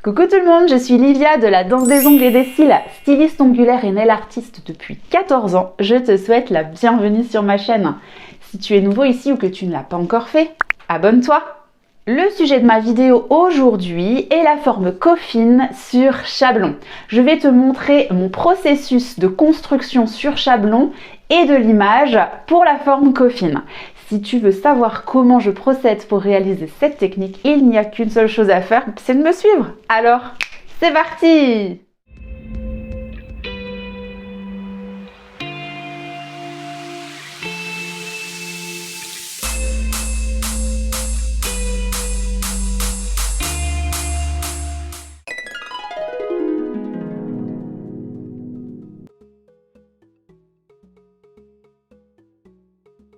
Coucou tout le monde, je suis Livia de la Danse des ongles et des cils, styliste ongulaire et nail artiste depuis 14 ans. Je te souhaite la bienvenue sur ma chaîne. Si tu es nouveau ici ou que tu ne l'as pas encore fait, abonne-toi. Le sujet de ma vidéo aujourd'hui est la forme coffin sur chablon. Je vais te montrer mon processus de construction sur chablon et de l'image pour la forme coffin. Si tu veux savoir comment je procède pour réaliser cette technique, il n'y a qu'une seule chose à faire, c'est de me suivre. Alors, c'est parti!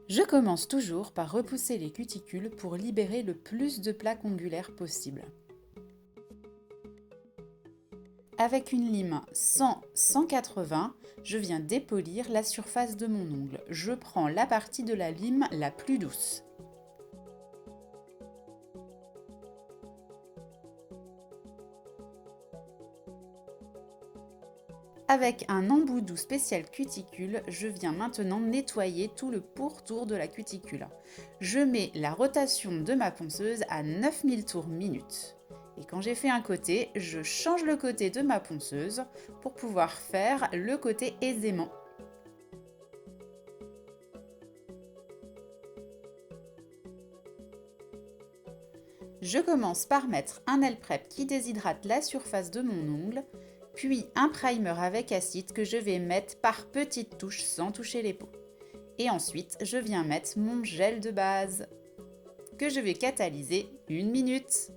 Je commence toujours par repousser les cuticules pour libérer le plus de plaques ongulaires possible. Avec une lime 100-180, je viens dépolir la surface de mon ongle. Je prends la partie de la lime la plus douce. Avec un embout spécial cuticule, je viens maintenant nettoyer tout le pourtour de la cuticule. Je mets la rotation de ma ponceuse à 9000 tours minute. Et quand j'ai fait un côté, je change le côté de ma ponceuse pour pouvoir faire le côté aisément. Je commence par mettre un nail prep qui déshydrate la surface de mon ongle, puis un primer avec acide que je vais mettre par petites touches sans toucher les peaux. Et ensuite, je viens mettre mon gel de base que je vais catalyser 1 minute.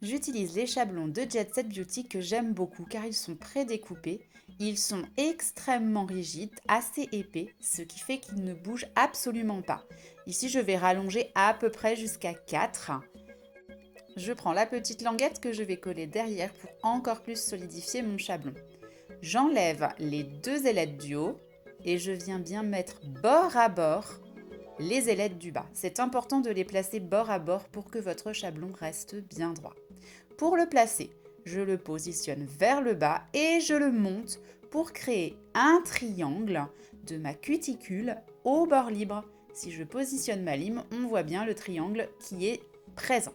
J'utilise les chablons de Jet Set Beauty que j'aime beaucoup car ils sont prédécoupés. Ils sont extrêmement rigides, assez épais, ce qui fait qu'ils ne bougent absolument pas. Ici, je vais rallonger à peu près jusqu'à 4. Je prends la petite languette que je vais coller derrière pour encore plus solidifier mon chablon. J'enlève les 2 ailettes du haut et je viens bien mettre bord à bord les ailettes du bas. C'est important de les placer bord à bord pour que votre chablon reste bien droit. Pour le placer, je le positionne vers le bas et je le monte pour créer un triangle de ma cuticule au bord libre. Si je positionne ma lime, on voit bien le triangle qui est présent.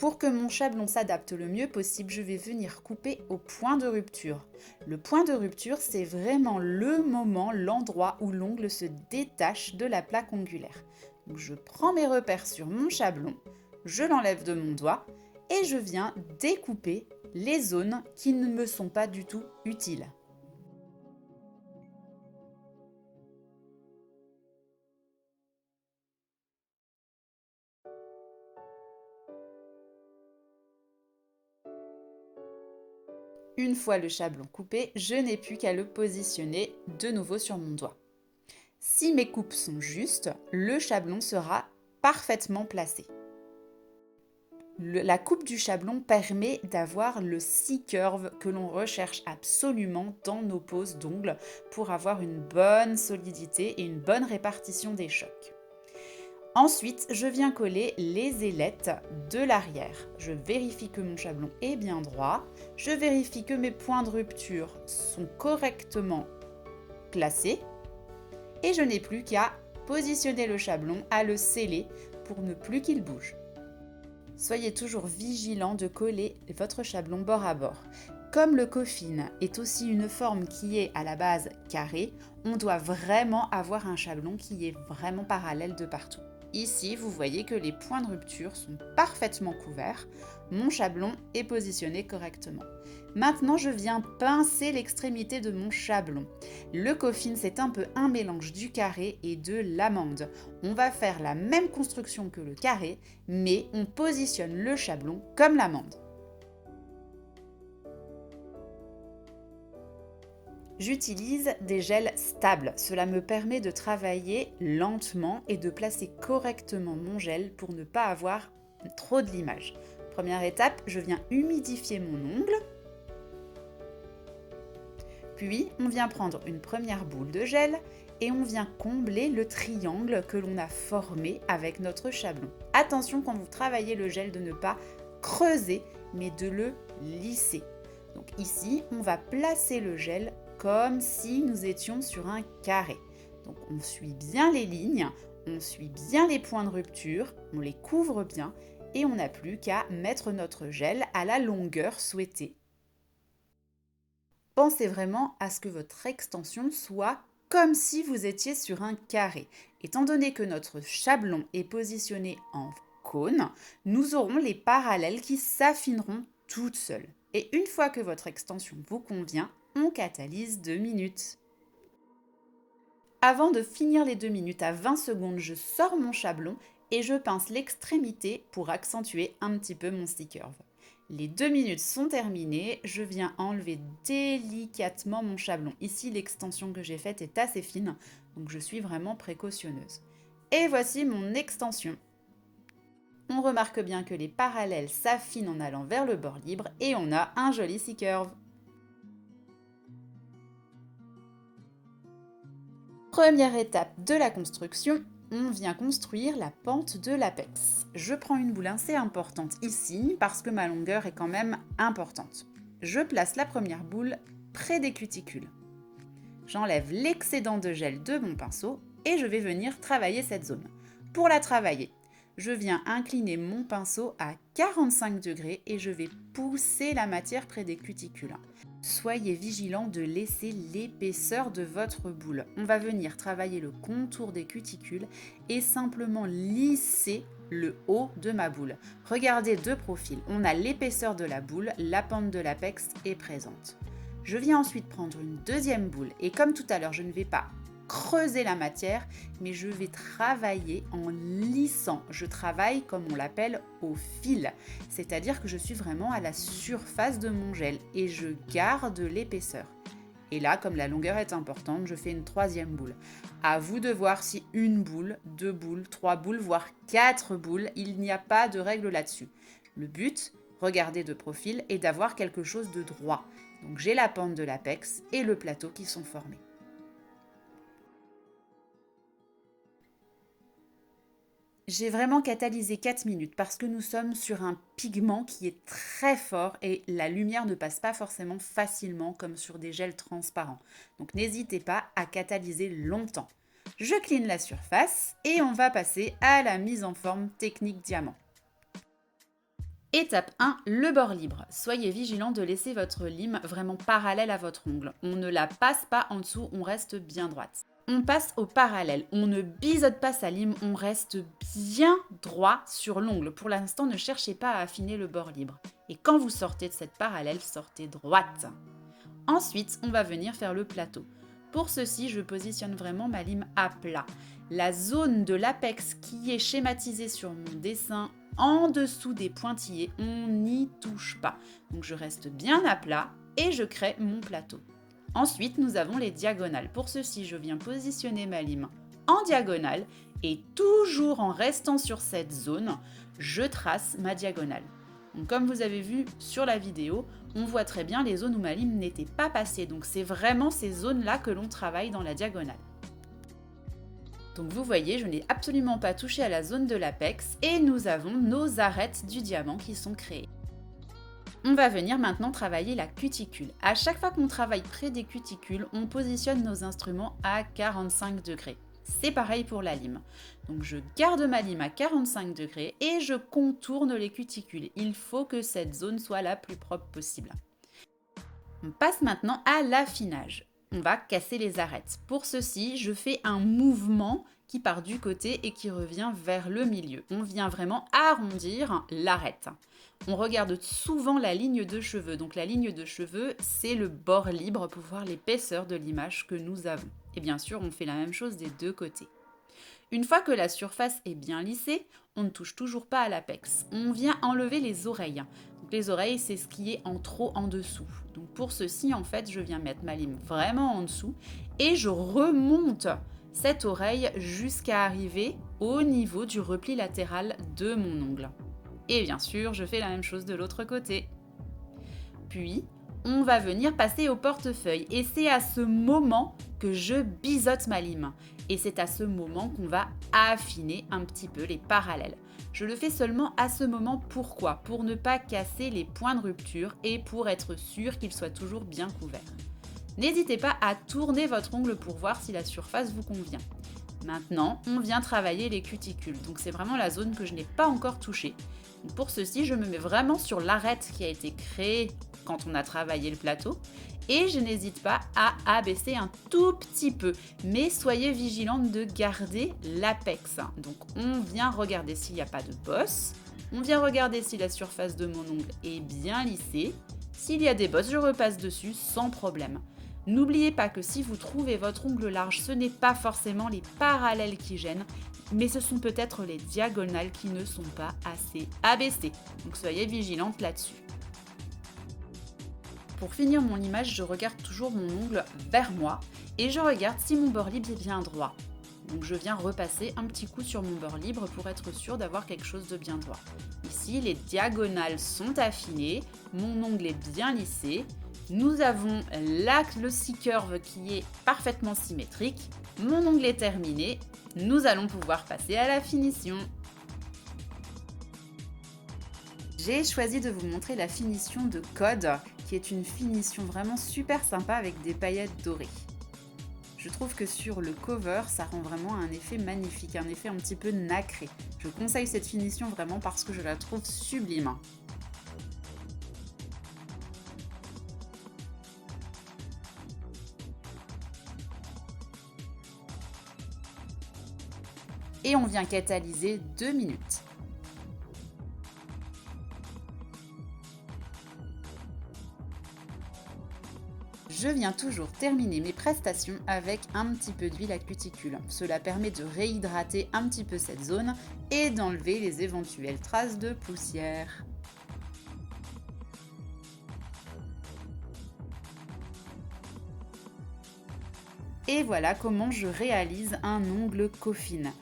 Pour que mon chablon s'adapte le mieux possible, je vais venir couper au point de rupture. Le point de rupture, c'est vraiment le moment, l'endroit où l'ongle se détache de la plaque ongulaire. Donc je prends mes repères sur mon chablon, je l'enlève de mon doigt et je viens découper les zones qui ne me sont pas du tout utiles. Une fois le chablon coupé, je n'ai plus qu'à le positionner de nouveau sur mon doigt. Si mes coupes sont justes, le chablon sera parfaitement placé. La coupe du chablon permet d'avoir le C-curve que l'on recherche absolument dans nos poses d'ongles pour avoir une bonne solidité et une bonne répartition des chocs. Ensuite, je viens coller les ailettes de l'arrière. Je vérifie que mon chablon est bien droit. Je vérifie que mes points de rupture sont correctement placés. Et je n'ai plus qu'à positionner le chablon, à le sceller pour ne plus qu'il bouge. Soyez toujours vigilant de coller votre chablon bord à bord. Comme le coffin est aussi une forme qui est à la base carrée, on doit vraiment avoir un chablon qui est vraiment parallèle de partout. Ici, vous voyez que les points de rupture sont parfaitement couverts. Mon chablon est positionné correctement. Maintenant, je viens pincer l'extrémité de mon chablon. Le coffin, c'est un peu un mélange du carré et de l'amande. On va faire la même construction que le carré, mais on positionne le chablon comme l'amande. J'utilise des gels stables. Cela me permet de travailler lentement et de placer correctement mon gel pour ne pas avoir trop de limage. Première étape, je viens humidifier mon ongle. Puis, on vient prendre une première boule de gel et on vient combler le triangle que l'on a formé avec notre chablon. Attention quand vous travaillez le gel de ne pas creuser, mais de le lisser. Donc ici, on va placer le gel comme si nous étions sur un carré. Donc on suit bien les lignes, on suit bien les points de rupture, on les couvre bien et on n'a plus qu'à mettre notre gel à la longueur souhaitée. Pensez vraiment à ce que votre extension soit comme si vous étiez sur un carré. Étant donné que notre chablon est positionné en cône, nous aurons les parallèles qui s'affineront toutes seules. Et une fois que votre extension vous convient, on catalyse 2 minutes. Avant de finir les 2 minutes à 20 secondes, je sors mon chablon et je pince l'extrémité pour accentuer un petit peu mon stick curve. Les 2 minutes sont terminées, je viens enlever délicatement mon chablon. Ici, l'extension que j'ai faite est assez fine, donc je suis vraiment précautionneuse. Et voici mon extension. On remarque bien que les parallèles s'affinent en allant vers le bord libre et on a un joli C-curve. Première étape de la construction, on vient construire la pente de l'apex. Je prends une boule assez importante ici parce que ma longueur est quand même importante. Je place la première boule près des cuticules. J'enlève l'excédent de gel de mon pinceau et je vais venir travailler cette zone. Pour la travailler, je viens incliner mon pinceau à 45 degrés et je vais pousser la matière près des cuticules. Soyez vigilant de laisser l'épaisseur de votre boule. On va venir travailler le contour des cuticules et simplement lisser le haut de ma boule. Regardez de profil, on a l'épaisseur de la boule, la pente de l'apex est présente. Je viens ensuite prendre une deuxième boule et comme tout à l'heure, je ne vais pas creuser la matière, mais je vais travailler en lissant. Je travaille comme on l'appelle au fil, c'est-à-dire que je suis vraiment à la surface de mon gel et je garde l'épaisseur. Et là, comme la longueur est importante, je fais une troisième boule. À vous de voir si une boule, 2 boules, 3 boules, voire 4 boules, il n'y a pas de règle là-dessus. Le but, regardez de profil, est d'avoir quelque chose de droit. Donc j'ai la pente de l'apex et le plateau qui sont formés. J'ai vraiment catalysé 4 minutes parce que nous sommes sur un pigment qui est très fort et la lumière ne passe pas forcément facilement comme sur des gels transparents. Donc n'hésitez pas à catalyser longtemps. Je clean la surface et on va passer à la mise en forme technique diamant. Étape 1, le bord libre. Soyez vigilant de laisser votre lime vraiment parallèle à votre ongle. On ne la passe pas en dessous, on reste bien droite. On passe au parallèle, on ne biseaute pas sa lime, on reste bien droit sur l'ongle. Pour l'instant, ne cherchez pas à affiner le bord libre. Et quand vous sortez de cette parallèle, sortez droite. Ensuite, on va venir faire le plateau. Pour ceci, je positionne vraiment ma lime à plat. La zone de l'apex qui est schématisée sur mon dessin en dessous des pointillés, on n'y touche pas. Donc je reste bien à plat et je crée mon plateau. Ensuite, nous avons les diagonales. Pour ceci, je viens positionner ma lime en diagonale et toujours en restant sur cette zone, je trace ma diagonale. Donc, comme vous avez vu sur la vidéo, on voit très bien les zones où ma lime n'était pas passée. Donc c'est vraiment ces zones-là que l'on travaille dans la diagonale. Donc vous voyez, je n'ai absolument pas touché à la zone de l'apex et nous avons nos arêtes du diamant qui sont créées. On va venir maintenant travailler la cuticule. À chaque fois qu'on travaille près des cuticules, on positionne nos instruments à 45 degrés. C'est pareil pour la lime. Donc je garde ma lime à 45 degrés et je contourne les cuticules. Il faut que cette zone soit la plus propre possible. On passe maintenant à l'affinage. On va casser les arêtes. Pour ceci, je fais un mouvement qui part du côté et qui revient vers le milieu. On vient vraiment arrondir l'arête. On regarde souvent la ligne de cheveux. Donc la ligne de cheveux, c'est le bord libre pour voir l'épaisseur de l'image que nous avons. Et bien sûr, on fait la même chose des deux côtés. Une fois que la surface est bien lissée, on ne touche toujours pas à l'apex. On vient enlever les oreilles. Donc les oreilles, c'est ce qui est en trop en dessous. Donc pour ceci, en fait, je viens mettre ma lime vraiment en dessous et je remonte cette oreille jusqu'à arriver au niveau du repli latéral de mon ongle. Et bien sûr, je fais la même chose de l'autre côté. Puis, on va venir passer au portefeuille. Et c'est à ce moment que je biseaute ma lime. Et c'est à ce moment qu'on va affiner un petit peu les parallèles. Je le fais seulement à ce moment. Pourquoi ? Pour ne pas casser les points de rupture et pour être sûr qu'ils soient toujours bien couverts. N'hésitez pas à tourner votre ongle pour voir si la surface vous convient. Maintenant, on vient travailler les cuticules. Donc c'est vraiment la zone que je n'ai pas encore touchée. Donc pour ceci, je me mets vraiment sur l'arête qui a été créée quand on a travaillé le plateau. Et je n'hésite pas à abaisser un tout petit peu. Mais soyez vigilante de garder l'apex. Donc on vient regarder s'il n'y a pas de bosse. On vient regarder si la surface de mon ongle est bien lissée. S'il y a des bosses, je repasse dessus sans problème. N'oubliez pas que si vous trouvez votre ongle large, ce n'est pas forcément les parallèles qui gênent, mais ce sont peut-être les diagonales qui ne sont pas assez abaissées. Donc soyez vigilante là-dessus. Pour finir mon image, je regarde toujours mon ongle vers moi et je regarde si mon bord libre est bien droit. Donc je viens repasser un petit coup sur mon bord libre pour être sûr d'avoir quelque chose de bien droit. Ici, les diagonales sont affinées, mon ongle est bien lissé. Nous avons le C-curve qui est parfaitement symétrique. Mon ongle est terminé. Nous allons pouvoir passer à la finition. J'ai choisi de vous montrer la finition de Code, qui est une finition vraiment super sympa avec des paillettes dorées. Je trouve que sur le cover, ça rend vraiment un effet magnifique, un effet un petit peu nacré. Je conseille cette finition vraiment parce que je la trouve sublime. Et on vient catalyser 2 minutes. Je viens toujours terminer mes prestations avec un petit peu d'huile à cuticule. Cela permet de réhydrater un petit peu cette zone et d'enlever les éventuelles traces de poussière. Et voilà comment je réalise un ongle coffin.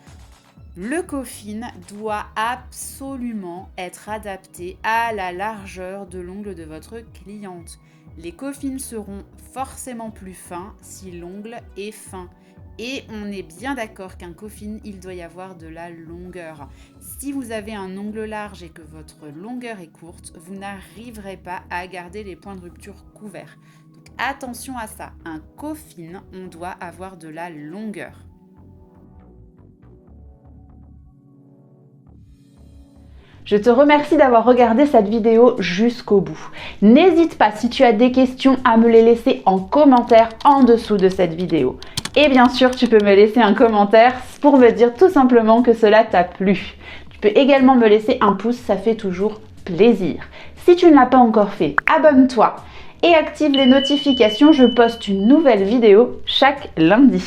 Le coffin doit absolument être adapté à la largeur de l'ongle de votre cliente. Les coffins seront forcément plus fins si l'ongle est fin. Et on est bien d'accord qu'un coffin, il doit y avoir de la longueur. Si vous avez un ongle large et que votre longueur est courte, vous n'arriverez pas à garder les points de rupture couverts. Donc attention à ça, un coffin, on doit avoir de la longueur. Je te remercie d'avoir regardé cette vidéo jusqu'au bout. N'hésite pas, si tu as des questions, à me les laisser en commentaire en dessous de cette vidéo. Et bien sûr, tu peux me laisser un commentaire pour me dire tout simplement que cela t'a plu. Tu peux également me laisser un pouce, ça fait toujours plaisir. Si tu ne l'as pas encore fait, abonne-toi et active les notifications, je poste une nouvelle vidéo chaque lundi.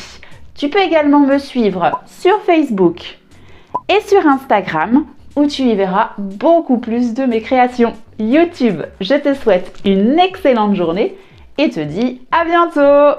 Tu peux également me suivre sur Facebook et sur Instagram, où tu y verras beaucoup plus de mes créations. YouTube, je te souhaite une excellente journée et te dis à bientôt!